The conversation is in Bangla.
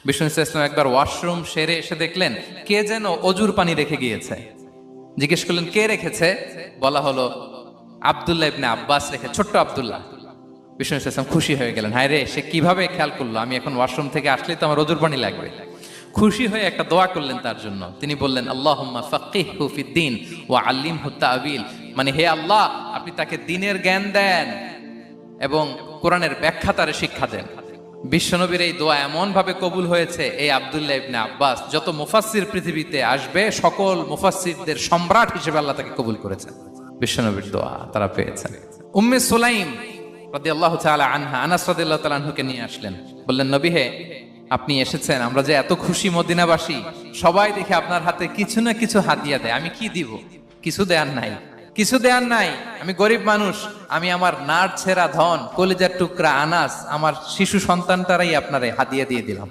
বিষ্ণু ইসলাম একবার ওয়াশরুম সেরে এসে দেখলেন কে যেন অজুর পানি রেখে গিয়েছে। জিজ্ঞেস করলেন কে রেখেছে? বলা হলো আব্দুল্লাহ ইবনে আব্বাস রেখে, ছোট্ট আব্দুল্লাহ। বিষ্ণু ইসলাম খুশি হয়ে গেলেন, হায় রে, সে কিভাবে খেয়াল করলো, আমি এখন ওয়াশরুম থেকে আসলেই তো আমার অজুর পানি লাগবে। খুশি হয়ে একটা দোয়া করলেন তার জন্য। তিনি বললেন আল্লাহুম্মা ফাক্কিহহু ফিদ্দীন ওয়া আল্লিমহু তা'ওয়িল, মানে হে আল্লাহ, আপনি তাকে দ্বীনের জ্ঞান দেন এবং কোরআনের ব্যাখ্যা তারে শিক্ষা দেন। বিশ্বনবীর এই দোয়া এমন ভাবে কবুল হয়েছে, এই আব্দুল্লাহ ইবনে আব্বাস যত মুফাসসির পৃথিবীতে আসবে সকল মুফাসসিরদের সম্রাট হিসেবে আল্লাহ তাকে কবুল করেছেন। বিশ্বনবীর দোয়া তারা পেয়েছেন। উম্মে সুলাইম রাদিয়াল্লাহু তাআলা আনহা, আনাস রাদিয়াল্লাহু তাআলা আনহুকে নিয়ে আসলেন, বললেন নবী হে, আপনি এসেছেন, আমরা যে এত খুশি মদিনাবাসী, সবাই দেখে আপনার হাতে কিছু না কিছু হাদিয়া দেয়, আমি কি দিব? কিছু দেয়ার নাই, কিছু দেয়ার নাই, আমি গরিব মানুষ, আমি আমার নাড় ছেঁড়া ধন, কলিজার টুকরা আনাস, আমার শিশু সন্তানটারাই আপনারে হাদিয়া দিয়ে দিলাম।